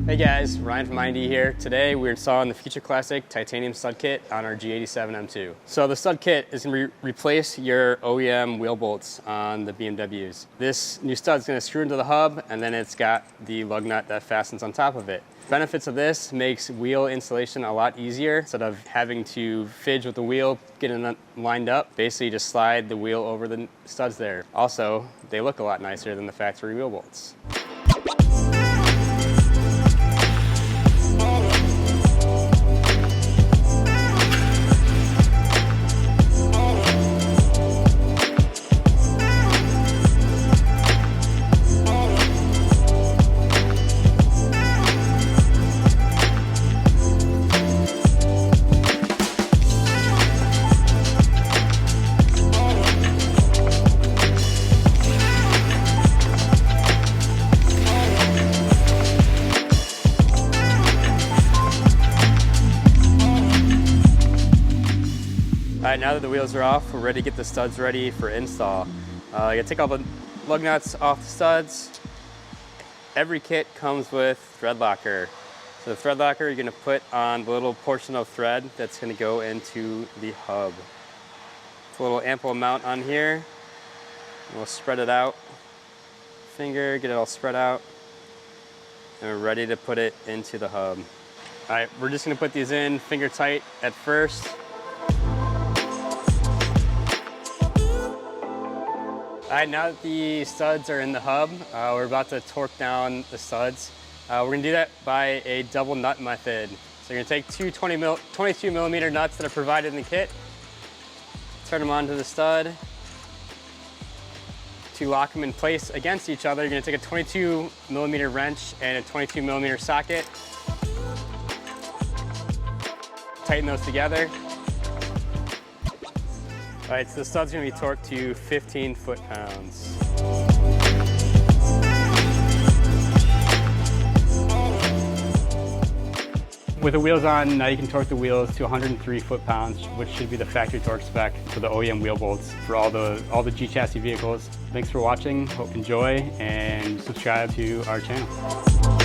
Hey guys, Ryan from I&D here. Today we're installing the Future Classic titanium stud kit on our G87 M2. So the stud kit is going to replace your OEM wheel bolts on the BMWs. This new stud is going to screw into the hub, and then it's got the lug nut that fastens on top of it. Benefits of this makes wheel installation a lot easier. Instead of having to fidge with the wheel, getting it lined up, basically just slide the wheel over the studs there. Also, they look a lot nicer than the factory wheel bolts. All right, now that the wheels are off, we're ready to get the studs ready for install. You gotta take all the lug nuts off the studs. Every kit comes with thread locker. So the thread locker, you're gonna put on the little portion of thread that's gonna go into the hub. It's a little ample amount on here. We'll spread it out. Finger, get it all spread out. And we're ready to put it into the hub. All right, we're just gonna put these in finger tight at first. All right, now that the studs are in the hub, we're about to torque down the studs. We're gonna do that by a double nut method. So you're gonna take two 22 millimeter nuts that are provided in the kit, turn them onto the stud. To lock them in place against each other, you're gonna take a 22 millimeter wrench and a 22 millimeter socket. Tighten those together. All right, so the stud's gonna be torqued to 15 foot-pounds. With the wheels on, now you can torque the wheels to 103 foot-pounds, which should be the factory torque spec for the OEM wheel bolts for all the G chassis vehicles. Thanks for watching, hope you enjoy, and subscribe to our channel.